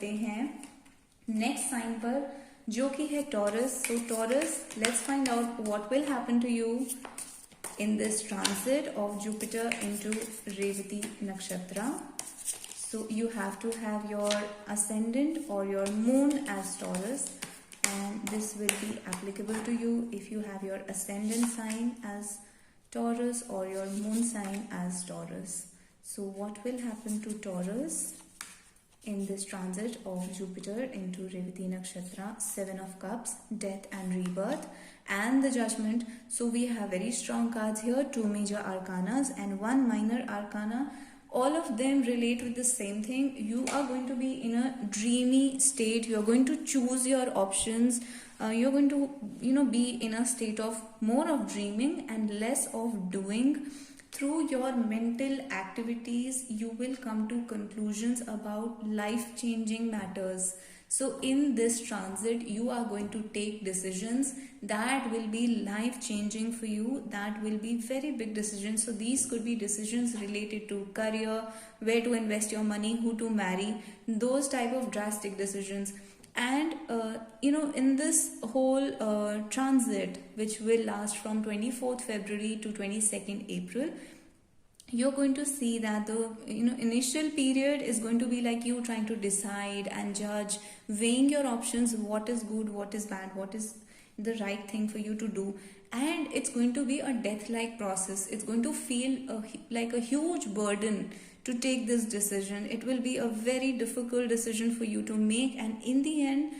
चलते हैं next sign पर, जो कि है Taurus. So Taurus, let's find out what will happen to you in this transit of Jupiter into Revati Nakshatra. So you have to have your ascendant or your moon as Taurus, and this will be applicable to you if you have your ascendant sign as Taurus or your moon sign as Taurus. So what will happen to Taurus in this transit of Jupiter into Revati Nakshatra? Seven of Cups, death and rebirth, and the Judgment. So we have very strong cards here, two major arcanas and one minor arcana. All of them relate with the same thing. You are going to be in a dreamy state. You are going to choose your options. You're going to be in a state of more of dreaming and less of doing. Through your mental activities, you will come to conclusions about life-changing matters. So in this transit, you are going to take decisions that will be life-changing for you. That will be very big decisions. So these could be decisions related to career, where to invest your money, who to marry, those type of drastic decisions. And in this whole transit, which will last from 24th February to 22nd April, you're going to see that the initial period is going to be like you trying to decide and judge, weighing your options, what is good, what is bad, what is the right thing for you to do. And it's going to be a death-like process. It's going to feel like a huge burden to take this decision. It will be a very difficult decision for you to make, and in the end,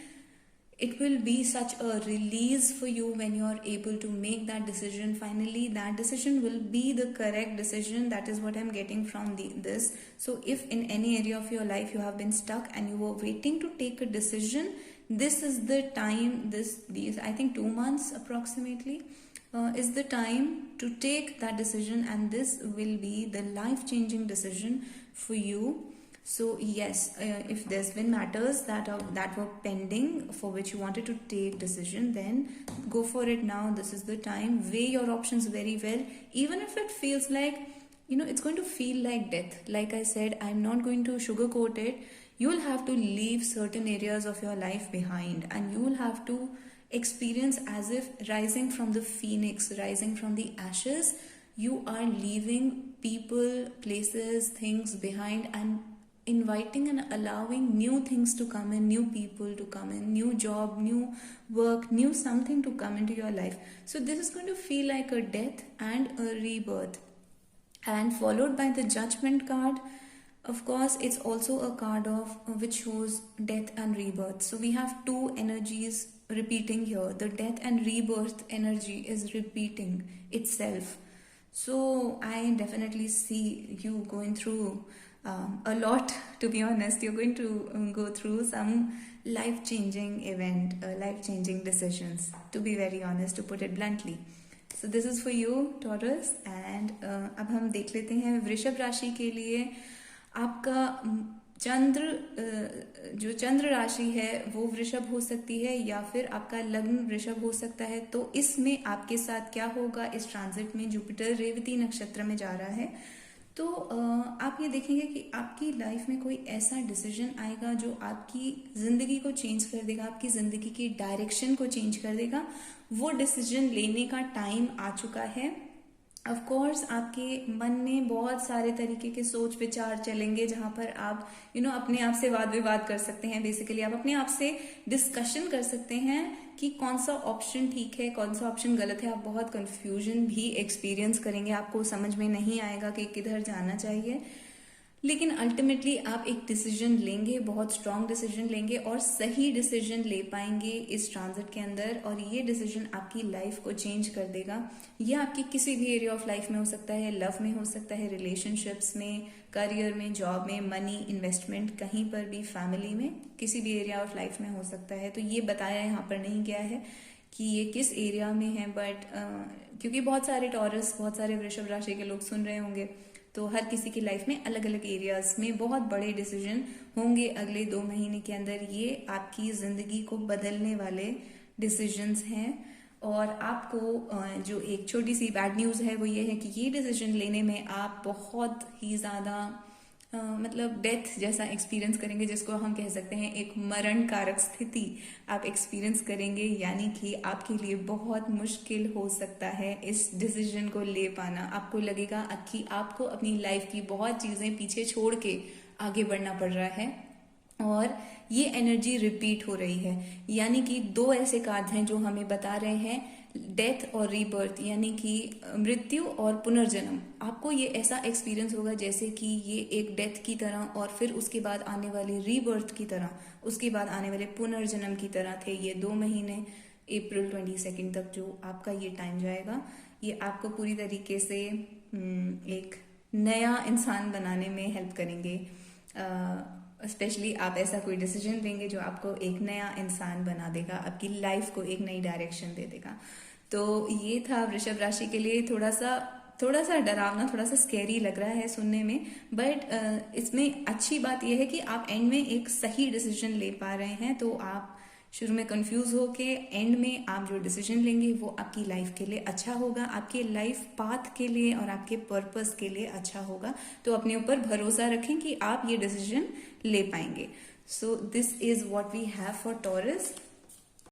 it will be such a release for you when you are able to make that decision. Finally, that decision will be the correct decision. That is what I'm getting from this. So if in any area of your life you have been stuck and you were waiting to take a decision, this is the time, these I think 2 months approximately is the time to take that decision, and this will be the life-changing decision for you. So yes, if there's been matters that were pending for which you wanted to take decision, then go for it now. This is the time. Weigh your options very well. Even if it feels like, it's going to feel like death. Like I said, I'm not going to sugarcoat it. You will have to leave certain areas of your life behind, and you will have to experience as if rising from the phoenix, rising from the ashes. You are leaving people, places, things behind, and inviting and allowing new things to come in, new people to come in, new job, new work, new something to come into your life. So this is going to feel like a death and a rebirth, and followed by the Judgment card. Of course, it's also a card of which shows death and rebirth. So we have two energies repeating here. The death and rebirth energy is repeating itself. So I definitely see you going through a lot. To be honest, you're going to go through some life-changing event, life-changing decisions, to be very honest, to put it bluntly. So this is for you, Taurus. And अब हम देख लेते हैं वृषभ राशि के लिए. आपका जो चंद्र राशि है वो वृषभ हो सकती है, या फिर आपका लग्न वृषभ हो सकता है. तो इसमें आपके साथ क्या होगा इस ट्रांजिट में? जुपिटर रेवती नक्षत्र में जा रहा है, तो आप ये देखेंगे कि आपकी लाइफ में कोई ऐसा डिसीजन आएगा जो आपकी ज़िंदगी को चेंज कर देगा, आपकी ज़िंदगी की डायरेक्शन को चेंज कर देगा. वो डिसीजन लेने का टाइम आ चुका है. ऑफ कोर्स आपके मन में बहुत सारे तरीके के सोच विचार चलेंगे, जहाँ पर आप अपने आप से वाद विवाद कर सकते हैं. बेसिकली आप अपने आप से डिस्कशन कर सकते हैं कि कौन सा ऑप्शन ठीक है, कौन सा ऑप्शन गलत है. आप बहुत कंफ्यूजन भी एक्सपीरियंस करेंगे, आपको समझ में नहीं आएगा कि किधर जाना चाहिए. लेकिन अल्टीमेटली आप एक डिसीजन लेंगे, बहुत स्ट्रांग डिसीजन लेंगे और सही डिसीजन ले पाएंगे इस ट्रांजिट के अंदर, और ये डिसीजन आपकी लाइफ को चेंज कर देगा. ये आपकी किसी भी एरिया ऑफ लाइफ में हो सकता है, लव में हो सकता है, रिलेशनशिप्स में, करियर में, जॉब में, मनी, इन्वेस्टमेंट, कहीं पर भी, फैमिली में, किसी भी एरिया ऑफ लाइफ में हो सकता है. तो ये बताया यहाँ पर नहीं गया है कि ये किस एरिया में है, बट क्योंकि बहुत सारे टॉरस, बहुत सारे वृषभ राशि के लोग सुन रहे होंगे, तो हर किसी की लाइफ में अलग अलग एरियाज में बहुत बड़े डिसीजन होंगे अगले 2 महीने के अंदर. ये आपकी जिंदगी को बदलने वाले डिसीजंस हैं. और आपको जो एक छोटी सी बैड न्यूज़ है वो ये है कि ये डिसीजन लेने में आप बहुत ही ज़्यादा मतलब डेथ जैसा एक्सपीरियंस करेंगे, जिसको हम कह सकते हैं एक मरण कारक स्थिति आप एक्सपीरियंस करेंगे, यानी कि आपके लिए बहुत मुश्किल हो सकता है इस डिसीजन को ले पाना। आपको लगेगा कि आपको अपनी लाइफ की बहुत चीज़ें पीछे छोड़ के आगे बढ़ना पड़ रहा है, और ये एनर्जी रिपीट हो रही है। यानी कि दो ऐसे कार्ड हैं जो हमें बता रहे हैं डेथ और रीबर्थ, यानी कि मृत्यु और पुनर्जन्म। आपको ये ऐसा एक्सपीरियंस होगा जैसे कि ये एक डेथ की तरह और फिर उसके बाद आने वाले रीबर्थ की तरह, उसके बाद आने वाले पुनर्जन्म की तरह थे ये 2 महीने। अप्रैल 22 तक जो आपका ये टाइम जाएगा, ये आपको पूरी तरीके से एक नया इंसान बनाने में हेल्प करेंगे। स्पेशली आप ऐसा कोई डिसीजन लेंगे जो आपको एक नया इंसान बना देगा, आपकी लाइफ को एक नई डायरेक्शन दे देगा। तो ये था वृषभ राशि के लिए थोड़ा सा डरावना, थोड़ा सा स्कैरी लग रहा है सुनने में, बट इसमें अच्छी बात यह है कि आप एंड में एक सही डिसीजन ले पा रहे हैं। तो आप शुरू में कंफ्यूज हो के एंड में आप जो डिसीजन लेंगे वो आपकी लाइफ के लिए अच्छा होगा, आपके लाइफ पाथ के लिए और आपके पर्पस के लिए अच्छा होगा। तो अपने ऊपर भरोसा रखें कि आप ये डिसीजन ले पाएंगे। So this is what we have for taurus.